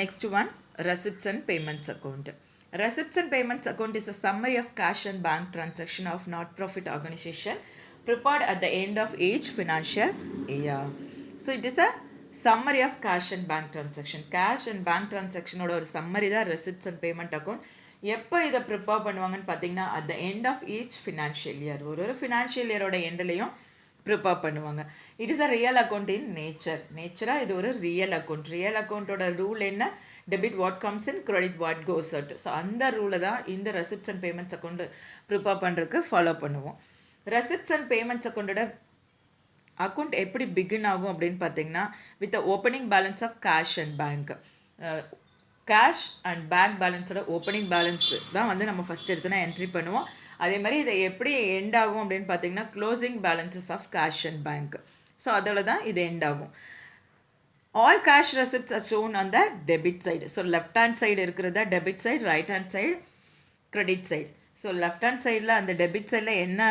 Next one, receipts and payments account. Receipts and payments account is a summary of cash and bank transaction of not-profit organization prepared at the end of each financial year. So it is a summary of cash and bank transaction. Cash and bank transaction ஓட ஒரு summary தான் receipts and payment account. எப்போ இதை prepare பண்ணுவாங்கன்னு பார்த்தீங்கன்னா at the end of each financial year. ஒரு financial இயரோட எண்ட்லையும் ப்ரிப்பேர் பண்ணுவாங்க. It is a real account in நேச்சராக இது ஒரு ரியல் அக்கௌண்ட்டோட ரூல் என்ன, debit what comes in, credit what goes out. So அந்த ரூலை தான் இந்த receipts and payments account prepare பண்ணுறதுக்கு ஃபாலோ பண்ணுவோம். ரெசிப்ட்ஸ் அண்ட் பேமெண்ட்ஸ் அக்கௌண்ட் எப்படி பிகின் ஆகும் அப்படின்னு பார்த்தீங்கன்னா with opening balance of cash and bank. Cash and bank பேலன்ஸோட ஓப்பனிங் பேலன்ஸ் தான் வந்து நம்ம ஃபஸ்ட் எடுத்தோன்னா என்ட்ரி பண்ணுவோம். அதே மாதிரி இதை எப்படி எண்ட் ஆகும் அப்படின்னு பார்த்தீங்கன்னா closing balances of cash and bank. So அதில் தான் இது எண்ட் ஆகும். All cash receipts are shown on the debit side. So left hand side இருக்கிறதா debit side, right hand side credit side. So left hand சைடில் அந்த debit சைடில் என்ன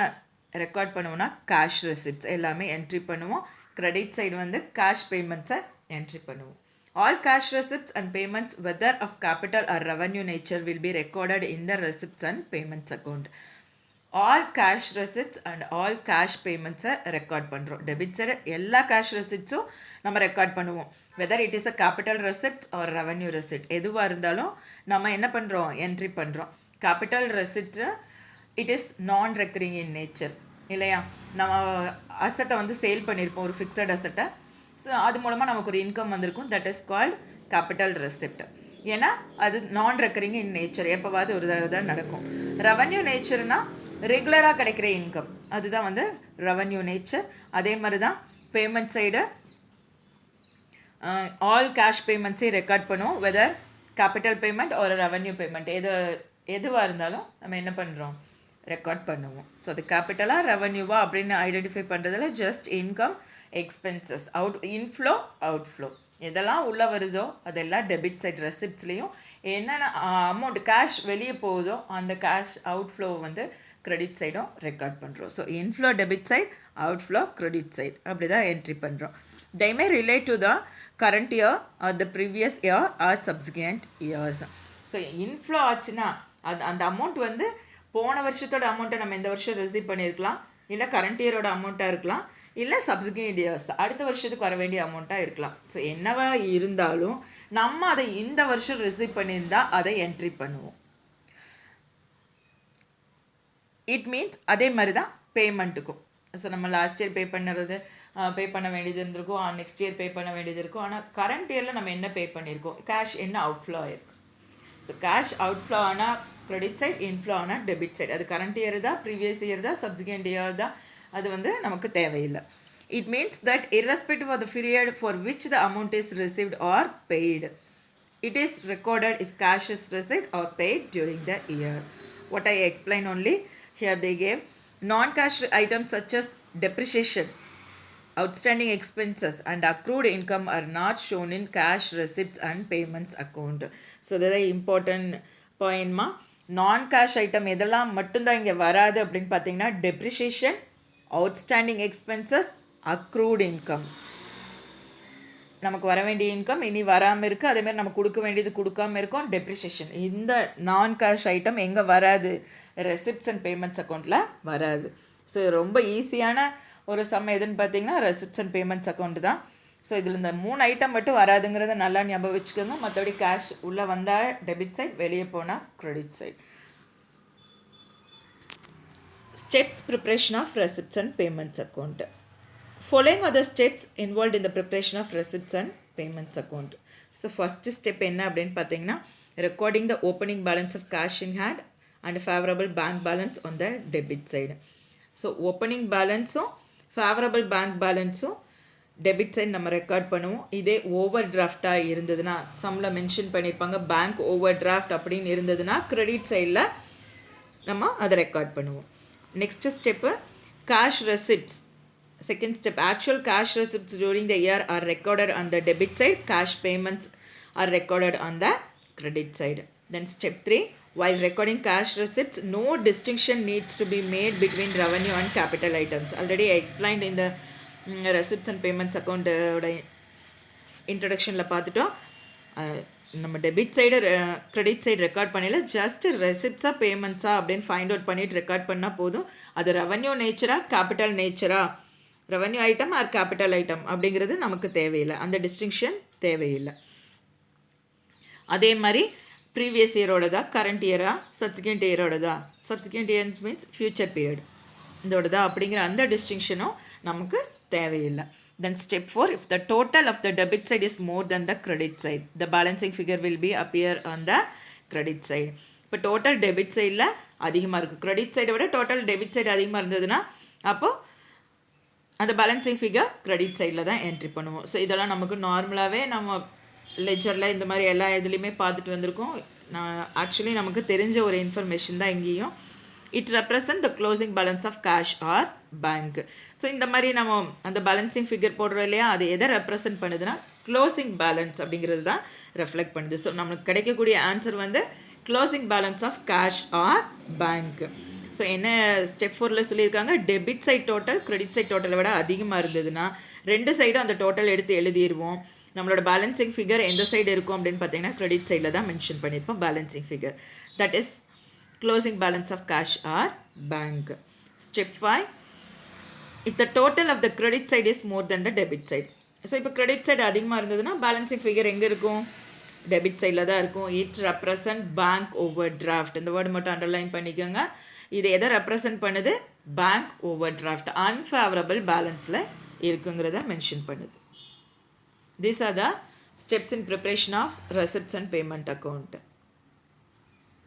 record பண்ணுவோம்னா கேஷ் ரெசிப்ட்ஸ் எல்லாமே என்ட்ரி பண்ணுவோம். கிரெடிட் சைடு வந்து கேஷ் பேமெண்ட்ஸை என்ட்ரி பண்ணுவோம். All cash receipts and payments, whether of capital or revenue nature, will be recorded in the receipts and payments account. All cash receipts and all cash payments record பண்ணுறோம். Debit side எல்லா cash ரெசிப்ட்ஸும் நம்ம record பண்ணுவோம். Whether it is a capital receipt or revenue receipt எதுவாக இருந்தாலும் நம்ம என்ன பண்ணுறோம், என்ட்ரி பண்ணுறோம். Capital receipt it is non recurring in nature இல்லையா. நம்ம அசட்டை வந்து சேல் பண்ணியிருப்போம், ஒரு ஃபிக்ஸட் அசட்டை. ஸோ அது மூலமாக நமக்கு ஒரு இன்கம் வந்திருக்கும். That is called capital receipt. ஏன்னா அது நான் ரெக்கரிங் இன் நேச்சர், எப்போவாது ஒரு தடவை தான் நடக்கும். ரெவன்யூ நேச்சர்னா ரெகுலராக கிடைக்கிற இன்கம், அதுதான் வந்து ரெவன்யூ நேச்சர். அதே மாதிரி தான் பேமெண்ட் சைடு ஆல் கேஷ் பேமெண்ட்ஸையும் ரெக்கார்ட் பண்ணுவோம். வெதர் கேபிட்டல் பேமெண்ட் ஒரு ரெவன்யூ பேமெண்ட் எதுவாக இருந்தாலும் நம்ம என்ன பண்ணுறோம், ரெக்கார்ட் பண்ணுவோம். ஸோ அது கேபிட்டலாக ரெவன்யூவா அப்படின்னு ஐடென்டிஃபை பண்ணுறதுல just income, expenses, inflow outflow எதெல்லாம் உள்ளே வருதோ அதெல்லாம் டெபிட் சைட் ரெசிப்ட்ஸ்லேயும், என்னென்ன அமௌண்ட் கேஷ் வெளியே போகுதோ அந்த கேஷ் அவுட்ஃப்ளோ வந்து கிரெடிட் சைடும் ரெக்கார்ட் பண்ணுறோம். So inflow debit side, outflow credit side அப்படி தான் என்ட்ரி பண்ணுறோம். they may relate to the current year or the previous year or subsequent years. So inflow ஆச்சுன்னா அந்த அமௌண்ட் வந்து போன வருஷத்தோட அமௌண்ட்டை நம்ம இந்த வருஷம் ரிசீவ் பண்ணியிருக்கலாம், இல்லை கரண்ட் இயரோட அமௌண்ட்டாக இருக்கலாம், இல்லை சப்சிக்வெண்ட் இயர்ஸ் அடுத்த வருஷத்துக்கு வர வேண்டிய அமௌண்ட்டாக இருக்கலாம். ஸோ என்னவா இருந்தாலும் நம்ம அதை இந்த வருஷம் ரிசீவ் பண்ணியிருந்தால் அதை என்ட்ரி பண்ணுவோம். இட் மீன்ஸ் அதே மாதிரி தான் பேமெண்ட்டுக்கும். ஸோ நம்ம லாஸ்ட் இயர் பே பண்ண வேண்டியது இருந்திருக்கும், நெக்ஸ்ட் இயர் பே பண்ண வேண்டியது இருக்கும். ஆனால் கரண்ட் இயரில் நம்ம என்ன பே பண்ணியிருக்கோம், கேஷ் என்ன அவுட்ஃப்ளோ ஆகிருக்கு. ஸோ கேஷ் அவுட்ஃப்ளோ ஆனால் கிரெடிட் சைட், இன்ஃப்ளோ ஆனால் டெபிட் சைட். அது கரண்ட் இயர் தான், ப்ரீவியஸ் இயர் தான், சப்சிக்வெண்ட் இயர் தான், அது வந்து நமக்கு தேவையில்லை. It means that irrespective of the period for which the amount is received or paid, it is recorded if cash is received or paid during the year. What I explained only here, they gave non-cash items such as depreciation, outstanding expenses and accrued income are not shown in cash receipts and payments account. So that is important point ma. Non-cash item எதெல்லாம் மட்டும்தான் இங்கே வராது அப்படின்னு பார்த்தீங்கன்னா depreciation, outstanding expenses, accrued income. நமக்கு வர வேண்டிய income இனி வராமல் இருக்குது, அதேமாதிரி நம்ம கொடுக்க வேண்டியது கொடுக்காமல் இருக்கும், டெப்ரிசியேஷன். இந்த நான் கேஷ் ஐட்டம் எங்கே வராது, ரெசிப்ட்ஸ் அண்ட் பேமெண்ட்ஸ் அக்கௌண்ட்டில் வராது. ஸோ ரொம்ப ஈஸியான ஒரு சம் எதுன்னு பார்த்தீங்கன்னா ரெசிப்ட்ஸ் அண்ட் பேமெண்ட்ஸ் அக்கௌண்ட் தான். ஸோ இதில் இந்த 3 ஐட்டம் மட்டும் வராதுங்கிறத நல்லா ஞாபகம் வச்சுக்கோங்க. மற்றபடி கேஷ் உள்ளே வந்தால் டெபிட் சைட், வெளியே போனால் credit side. Steps preparation of receipts and payments account. Following are the steps involved in the preparation of receipts and payments account. So first step என்ன அப்படின்னு பார்த்தீங்கன்னா recording the opening balance of cash in hand and favorable bank balance on the debit side. So opening balanceம் favorable bank balanceம் debit side நம்ம record பண்ணுவோம். இதே over டிராஃப்டாக இருந்ததுன்னா, சம்மில் மென்ஷன் பண்ணியிருப்பாங்க பேங்க் ஓவர் டிராஃப்ட் அப்படின்னு இருந்ததுன்னா கிரெடிட் சைடில் நம்ம அதை ரெக்கார்ட் பண்ணுவோம். Next step cash receipts. Second step, actual cash receipts during the year are recorded on the debit side, cash payments are recorded on the credit side. Then step 3, while recording cash receipts, no distinction needs to be made between revenue and capital items. Already I explained in the receipts and payments account introduction la paathutom. நம்ம debit side credit side record பண்ணல, just ரெசிப்ட்ஸா பேமெண்ட்ஸா அப்படின்னு find out பண்ணிட்டு record பண்ணால் போதும். அது revenue நேச்சரா கேபிட்டல் நேச்சரா, revenue item or capital item அப்படிங்கிறது நமக்கு தேவையில்லை, அந்த டிஸ்டிங்ஷன் தேவையில்லை. அதே மாதிரி ப்ரீவியஸ் இயரோடதா கரண்ட் இயரா சப்சிக்வெண்ட் இயரோடதா, subsequent years means future period இதோடதா அப்படிங்கிற அந்த டிஸ்டிங்ஷனும் நமக்கு தேவையில்லை. Then step 4, if the total of the debit side is more than the credit side, the balancing figure will be appear on the credit side. இப்போ total debit சைடில் அதிகமாக இருக்குது, credit சைடை விட டோட்டல் டெபிட் சைடு அதிகமாக இருந்ததுன்னா அப்போது அந்த பேலன்சிங் ஃபிகர் கிரெடிட் சைடில் தான் என்ட்ரி பண்ணுவோம். ஸோ இதெல்லாம் நமக்கு நார்மலாகவே நம்ம லெஜரில் இந்த மாதிரி எல்லா இதுலேயுமே பார்த்துட்டு வந்திருக்கோம். நான் ஆக்சுவலி நமக்கு தெரிஞ்ச ஒரு இன்ஃபர்மேஷன் தான் இங்கேயும். It represent the closing balance of cash or bank. So இந்த மாதிரி நம்ம அந்த பேலன்சிங் ஃபிகர் போடுறோம் இல்லையா, அது எதை ரெப்ரசன்ட் பண்ணுதுன்னா க்ளோசிங் பேலன்ஸ் அப்படிங்கிறது தான் ரெஃப்ளெக்ட் பண்ணுது. ஸோ நம்மளுக்கு கிடைக்கக்கூடிய ஆன்சர் வந்து closing balance of cash or bank. So என்ன ஸ்டெப் 4ல் சொல்லியிருக்காங்க, debit side total credit side டோட்டலை விட அதிகமாக இருந்ததுன்னா ரெண்டு சைடும் அந்த டோட்டல் எடுத்து எழுதிடுவோம். நம்மளோட பேலன்சிங் ஃபிகர் எந்த சைடு இருக்கும் அப்படின்னு பார்த்தீங்கன்னா கிரெடிட் சைடில் தான் மென்ஷன் பண்ணியிருப்போம் balancing figure. That is closing balance of cash or bank. Step 5, if the total of the credit side is more than the debit side. So இப்போ கிரெடிட் சைடு அதிகமாக இருந்ததுன்னா பேலன்சிங் ஃபிகர் எங்கே இருக்கும், debit சைடில் தான் இருக்கும். It represent bank over draft, இந்த word மட்டும் அண்டர்லைன் பண்ணிக்கோங்க. இது எதை ரெப்ரசன்ட் பண்ணுது, பேங்க் ஓவர் டிராஃப்ட் அன்ஃபேவரபிள் பேலன்ஸில் இருக்குங்கிறத மென்ஷன் பண்ணுது. These are the steps in preparation of receipts and payment account.